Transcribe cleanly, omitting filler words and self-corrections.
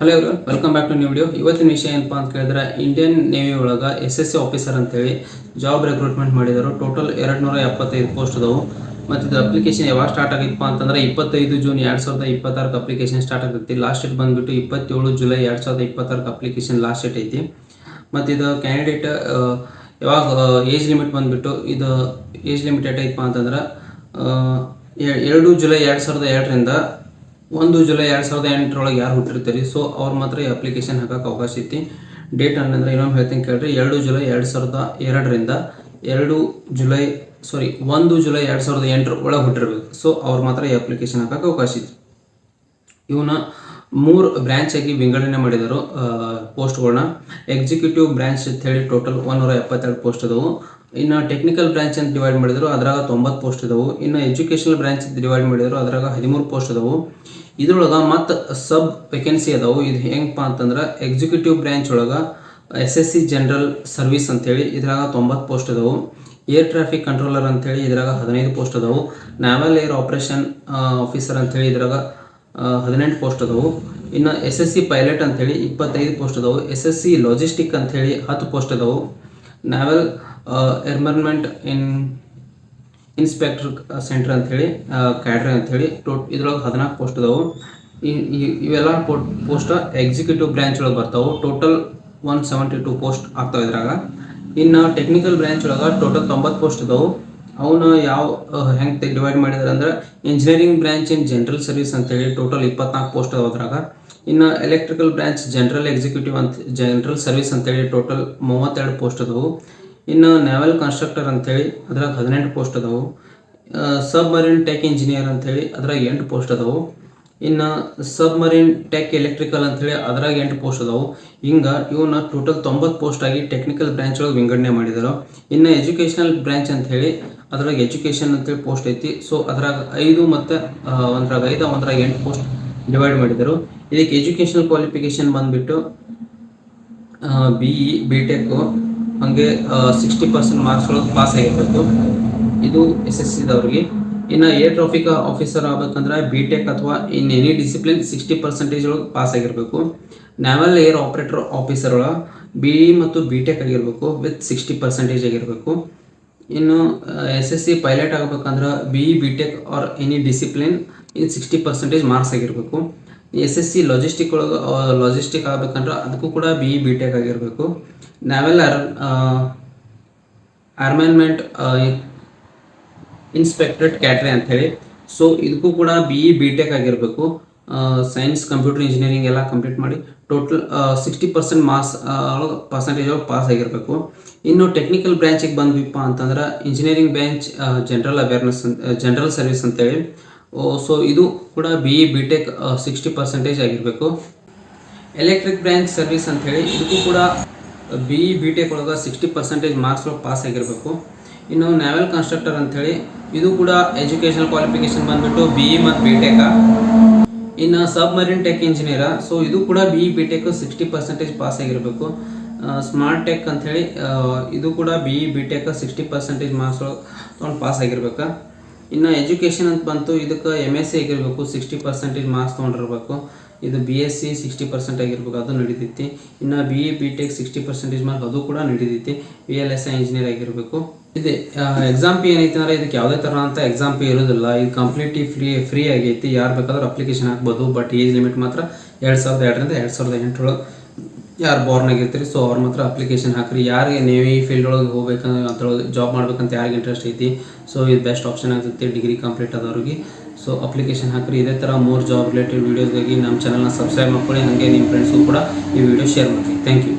Hello everyone, welcome back to new video. ಇವತ್ತಿನ ವಿಷಯ ಏನಪ್ಪ ಅಂತ ಕೇಳಿದ್ರೆ, ಇಂಡಿಯನ್ ನೇವಿ ಒಳಗೆ SSC ಆಫೀಸರ್ ಅಂತೇಳಿ ಜಾಬ್ ರಿಕ್ರೂಟ್ಮೆಂಟ್ ಮಾಡಿದರು. ಟೋಟಲ್ 275 ಪೋಸ್ಟ್ ಅದಾವು. ಮತ್ತು ಇದು ಅಪ್ಲಿಕೇಶನ್ ಯಾವಾಗ ಸ್ಟಾರ್ಟ್ ಆಗಿತ್ತಪ್ಪ ಅಂತಂದ್ರೆ 25 ಜೂನ್ 2026 ಅಪ್ಲಿಕೇಶನ್ ಸ್ಟಾರ್ಟ್ ಆಗ್ತೈತಿ. ಲಾಸ್ಟ್ ಡೇಟ್ ಬಂದುಬಿಟ್ಟು 27 ಜುಲೈ 2026 ಅಪ್ಲಿಕೇಶನ್ ಲಾಸ್ಟ್ ಡೇಟ್ ಐತಿ. ಮತ್ತು ಇದು ಕ್ಯಾಂಡಿಡೇಟ್ ಯಾವಾಗ ಏಜ್ ಲಿಮಿಟ್ ಬಂದುಬಿಟ್ಟು ಇದು ಏಜ್ ಲಿಮಿಟ್ ಐತಪ್ಪ ಅಂತಂದ್ರೆ 2 ಜುಲೈ 2002ರಿಂದ 1 ಜುಲೈ 2008 ಯಾರು ಹುಟ್ಟಿರ್ತೀರಿ, ಸೊ ಅವ್ರು ಮಾತ್ರ ಈ ಅಪ್ಲಿಕೇಶನ್ ಹಾಕಕ್ಕೆ ಅವಕಾಶ ಐತಿ. ಡೇಟ್ ಅನ್ನಂದ್ರೆ ಇನ್ನೊಂದು ಹೇಳ್ತೀನಿ ಕೇಳ್ರಿ, 2 ಜುಲೈ 2002ರಿಂದ 1 ಜುಲೈ 2008 ಒಳಗೆ ಹುಟ್ಟಿರ್ಬೇಕು. ಸೊ ಅವ್ರು ಮಾತ್ರ ಈ ಅಪ್ಲಿಕೇಶನ್ ಹಾಕಕ್ಕೆ ಅವಕಾಶ ಐತಿ. ಇವನ್ನ 3 ಬ್ರ್ಯಾಂಚ್ ಆಗಿ ವಿಂಗಡಣೆ ಮಾಡಿದರು ಪೋಸ್ಟ್ಗಳನ್ನ. ಎಕ್ಸಿಕ್ಯೂಟಿವ್ ಬ್ರ್ಯಾಂಚ್ ಅಂತ ಹೇಳಿ ಟೋಟಲ್ 172 ಪೋಸ್ಟ್ ಅದಾವು. ಇನ್ನು ಟೆಕ್ನಿಕಲ್ ಬ್ರಾಂಚ್ ಅಂತ ಡಿವೈಡ್ ಮಾಡಿದ್ರು, ಅದ್ರಾಗ 90 ಪೋಸ್ಟ್ ಇದಾವು. ಇನ್ನು ಎಜುಕೇಷನಲ್ ಬ್ರಾಂಚ್ ಅಂತ ಡಿವೈಡ್ ಮಾಡಿದ್ರು, ಅದ್ರಾಗ 13 ಪೋಸ್ಟ್ ಅದಾವು. ಇದ್ರೊಳಗೆ ಮತ್ತು ಸಬ್ ವೇಕೆನ್ಸಿ ಅದಾವು. ಇದು ಹೆಂಗಪ್ಪ ಅಂತಂದ್ರೆ, ಎಕ್ಸಿಕ್ಯೂಟಿವ್ ಬ್ರಾಂಚ್ ಒಳಗೆ SSC ಜನರಲ್ ಸರ್ವಿಸ್ ಅಂತೇಳಿ ಇದ್ರಾಗ 90 ಪೋಸ್ಟ್ ಅದಾವು. ಏರ್ ಟ್ರಾಫಿಕ್ ಕಂಟ್ರೋಲರ್ ಅಂತೇಳಿ ಇದ್ರಾಗ 15 ಪೋಸ್ಟ್ ಅದಾವು. ನಾವಲ್ ಏರ್ ಆಪರೇಷನ್ ಆಫೀಸರ್ ಅಂತೇಳಿ ಇದ್ರಾಗ 18 ಪೋಸ್ಟ್ ಅದಾವು. ಇನ್ನು SSC ಪೈಲಟ್ ಅಂತೇಳಿ 25 ಪೋಸ್ಟ್ ಅದಾವು. SSC ಲಾಜಿಸ್ಟಿಕ್ ಅಂತೇಳಿ 10 ಪೋಸ್ಟ್ ಅದಾವು. ನಾವಲ್ ಎರ್ಮರ್ಮೆಂಟ್ ಇನ್ಸ್ಪೆಕ್ಟರ್ ಸೆಂಟರ್ ಅಂಥೇಳಿ ಕ್ಯಾಡ್ರೆ ಅಂಥೇಳಿ ಇದ್ರೊಳಗೆ 14 ಪೋಸ್ಟ್ ಅದಾವು. ಇವೆಲ್ಲ ಪೋಸ್ಟ್ ಎಕ್ಸಿಕ್ಯೂಟಿವ್ ಬ್ರಾಂಚ್ ಒಳಗೆ ಬರ್ತಾವೆ. ಟೋಟಲ್ 172 ಪೋಸ್ಟ್ ಆಗ್ತಾವೆ ಇದ್ರಾಗ. ಇನ್ನು ಟೆಕ್ನಿಕಲ್ ಬ್ರಾಂಚ್ ಒಳಗೆ ಟೋಟಲ್ 90 ಪೋಸ್ಟ್ ಅದಾವು. ಅವನ್ನ ಹೆಂಗೆ ಡಿವೈಡ್ ಮಾಡಿದಾರೆ ಅಂದ್ರೆ, engineering branch in general service ಅಂತೇಳಿ ಟೋಟಲ್ 24 ಪೋಸ್ಟ್ ಅದಾವ ಅದ್ರಾಗ. ಇನ್ನು electrical branch general executive general service ಅಂತೇಳಿ ಟೋಟಲ್ 32 ಪೋಸ್ಟ್ ಅದಾವು. ಇನ್ನು ನೇವಲ್ ಕನ್ಸ್ಟ್ರಕ್ಟರ್ ಅಂತೇಳಿ ಅದ್ರಾಗ 18 ಪೋಸ್ಟ್ ಅದಾವು. ಸಬ್ ಮರೀನ್ ಟೆಕ್ ಇಂಜಿನಿಯರ್ ಅಂತೇಳಿ ಅದ್ರಾಗ 8 ಪೋಸ್ಟ್ ಅದಾವು. ಇನ್ನು ಸಬ್ ಮರೀನ್ ಟೆಕ್ ಎಲೆಕ್ಟ್ರಿಕಲ್ ಅಂತೇಳಿ ಅದ್ರಾಗ 8 ಪೋಸ್ಟ್ ಅದಾವು. ಹಿಂಗೆ ಇವನ್ನ ಟೋಟಲ್ 90 ಪೋಸ್ಟ್ ಆಗಿ ಟೆಕ್ನಿಕಲ್ ಬ್ರಾಂಚ್ ಒಳಗೆ ವಿಂಗಡಣೆ ಮಾಡಿದರು. ಇನ್ನು ಎಜುಕೇಷನಲ್ ಬ್ರಾಂಚ್ ಅಂತೇಳಿ ಅದ್ರಾಗ ಎಜುಕೇಷನ್ ಅಂತೇಳಿ ಪೋಸ್ಟ್ ಐತಿ. ಸೊ ಅದ್ರಾಗ 5 ಮತ್ತು ಒಂದ್ರಾಗ 5 ಒಂದ್ರಾಗ 8 ಪೋಸ್ಟ್ ಡಿವೈಡ್ ಮಾಡಿದರು. ಇದಕ್ಕೆ ಎಜುಕೇಷನಲ್ ಕ್ವಾಲಿಫಿಕೇಶನ್ ಬಂದುಬಿಟ್ಟು BE BTech ಹಾಗೆ 60% ಮಾರ್ಕ್ಸ್ ಒಳಗೆ ಪಾಸ್ ಆಗಿರಬೇಕು. ಇದು SSCದವ್ರಿಗೆ. ಇನ್ನು ಏರ್ ಟ್ರಾಫಿಕ್ ಆಫೀಸರ್ ಆಗ್ಬೇಕಂದ್ರೆ BTech ಅಥವಾ ಇನ್ ಎನಿ ಡಿಸಿಪ್ಲಿನ್ 60% ಒಳಗೆ ಪಾಸ್ ಆಗಿರಬೇಕು. ನ್ಯಾವಲ್ ಏರ್ ಆಪರೇಟರ್ ಆಫೀಸರ್ ಒಳಗೆ BE ಮತ್ತು BTech ಆಗಿರಬೇಕು ವಿತ್ 60% ಆಗಿರಬೇಕು. ಇನ್ನು SSC ಪೈಲಟ್ ಆಗಬೇಕಂದ್ರೆ BE BTech R any discipline in 60% marks ಆಗಿರಬೇಕು. SSC ಲಾಜಿಸ್ಟಿಕ್ ಒಳಗೆ ಲಾಜಿಸ್ಟಿಕ್ ಆಗಬೇಕಂದ್ರೆ ಅದಕ್ಕೂ ಕೂಡ BE BTech ಆಗಿರಬೇಕು. ನ್ಯಾವಲ್ ಆರ್ಮೈನ್ಮೆಂಟ್ ಇನ್ಸ್ಪೆಕ್ಟರೇಟ್ ಕ್ಯಾಟ್ರೆ ಅಂಥೇಳಿ, ಸೊ ಇದಕ್ಕೂ ಕೂಡ BE BTech ಆಗಿರಬೇಕು. ಸೈನ್ಸ್ ಕಂಪ್ಯೂಟರ್ ಇಂಜಿನಿಯರಿಂಗ್ ಎಲ್ಲ ಕಂಪ್ಲೀಟ್ ಮಾಡಿ ಟೋಟಲ್ 60% ಮಾರ್ಕ್ಸ್ ಪರ್ಸೆಂಟೇಜ್ ಒಳಗೆ ಪಾಸ್ ಆಗಿರಬೇಕು. ಇನ್ನು ಟೆಕ್ನಿಕಲ್ ಬ್ರಾಂಚಿಗೆ ಬಂದ್ವಿಪ್ಪ ಅಂತಂದ್ರೆ ಇಂಜಿನಿಯರಿಂಗ್ ಬ್ರಾಂಚ್ ಜನರಲ್ ಸರ್ವಿಸ್ ಅಂತೇಳಿ, ಸೊ ಇದು ಕೂಡ BE BTech 60% ಆಗಿರಬೇಕು. ಎಲೆಕ್ಟ್ರಿಕ್ ಬ್ರಾಂಚ್ ಸರ್ವಿಸ್ ಅಂಥೇಳಿ ಇದಕ್ಕೂ ಕೂಡ BE BTech ಒಳಗೆ 60% ಮಾರ್ಕ್ಸ್ ಒಳಗೆ ಪಾಸ್ ಆಗಿರಬೇಕು. ಇನ್ನು ನ್ಯಾವಲ್ ಕನ್ಸ್ಟ್ರಕ್ಟರ್ ಅಂಥೇಳಿ ಇದು ಕೂಡ ಎಜುಕೇಷನಲ್ ಕ್ವಾಲಿಫಿಕೇಶನ್ ಬಂದುಬಿಟ್ಟು BE ಮತ್ತು BTech. ಇನ್ನು ಸಬ್ ಮರೀನ್ ಟೆಕ್ ಇಂಜಿನಿಯರ್, ಸೊ ಇದು ಕೂಡ BE BTech 60% ಪಾಸ್ ಆಗಿರಬೇಕು. ಸ್ಮಾರ್ಟ್ ಟೆಕ್ ಅಂಥೇಳಿ ಇದು ಕೂಡ BE BTech 60% ಮಾರ್ಕ್ಸ್ ಒಳಗೆ ತೊಗೊಂಡು ಪಾಸ್ ಆಗಿರ್ಬೇಕು. ಇನ್ನು ಎಜುಕೇಷನ್ ಅಂತ ಬಂತು, ಇದಕ್ಕೆ MSc ಆಗಿರಬೇಕು, 60% ಮಾರ್ಕ್ಸ್ ತೊಗೊಂಡಿರ್ಬೇಕು. ಇದು BSc 60% ಆಗಿರ್ಬೇಕು, ಅದು ನಡೀತೈತಿ. ಇನ್ನು BE BTech 60% ಮಾರ್ಕ್ ಅದು ಕೂಡ ನಡೀತೈತಿ. VLSI ಇಂಜಿನಿಯರ್ ಆಗಿರಬೇಕು. ಇದೆ ಎಕ್ಸಾಮ್ ಫೀ ಏನೈತಿ ಅಂದರೆ, ಇದಕ್ಕೆ ಯಾವುದೇ ಥರ ಅಂತ ಎಕ್ಸಾಮ್ ಫೀ ಇರೋದಿಲ್ಲ. ಇದು ಕಂಪ್ಲೀಟ್ಲಿ ಫ್ರೀ ಆಗೈತಿ. ಯಾರು ಬೇಕಾದ್ರೂ ಅಪ್ಲಿಕೇಶನ್ ಹಾಕ್ಬೋದು. ಬಟ್ ಏಜ್ ಲಿಮಿಟ್ ಮಾತ್ರ 2002ರಿಂದ 2008 ಯಾರು ಬಾರ್ನ್ ಆಗಿರ್ತೀರಿ, ಸೊ ಅವ್ರು ಮಾತ್ರ ಅಪ್ಲಿಕೇಶನ್ ಹಾಕ್ರಿ. ಯಾರಿಗೆ ನೇವಿ ಫೀಲ್ಡ್ ಒಳಗೆ ಹೋಗ್ಬೇಕಂದ್ರೆ ಅದ್ರೊಳಗೆ ಜಾಬ್ ಮಾಡ್ಬೇಕಂತ ಯಾರಿಗೆ ಇಂಟ್ರೆಸ್ಟ್ ಐತಿ, ಸೊ ಇದು ಬೆಸ್ಟ್ ಆಪ್ಷನ್ ಆಗ್ತೈತಿ ಡಿಗ್ರಿ ಕಂಪ್ಲೀಟ್ ಆದವ್ರಿಗೆ. ಸೊ ಅಪ್ಲಿಕೇಶನ್ ಹಾಕ್ರಿ. ಇದೇ ಥರ 3 ಜಾಬ್ ರಿಲೇಟೆಡ್ ವೀಡಿಯೋಸ್ಗಾಗಿ ನಮ್ಮ ಚಾನಲ್ನ ಸಬ್ಸ್ಕ್ರೈಬ್ ಮಾಡ್ಕೊಳ್ಳಿ. ಹಾಗೆ ನಿಮ್ಮ ಫ್ರೆಂಡ್ಸ್ಗೂ ಕೂಡ ಈ ವಿಡಿಯೋ ಶೇರ್ ಮಾಡಿ. Thank you.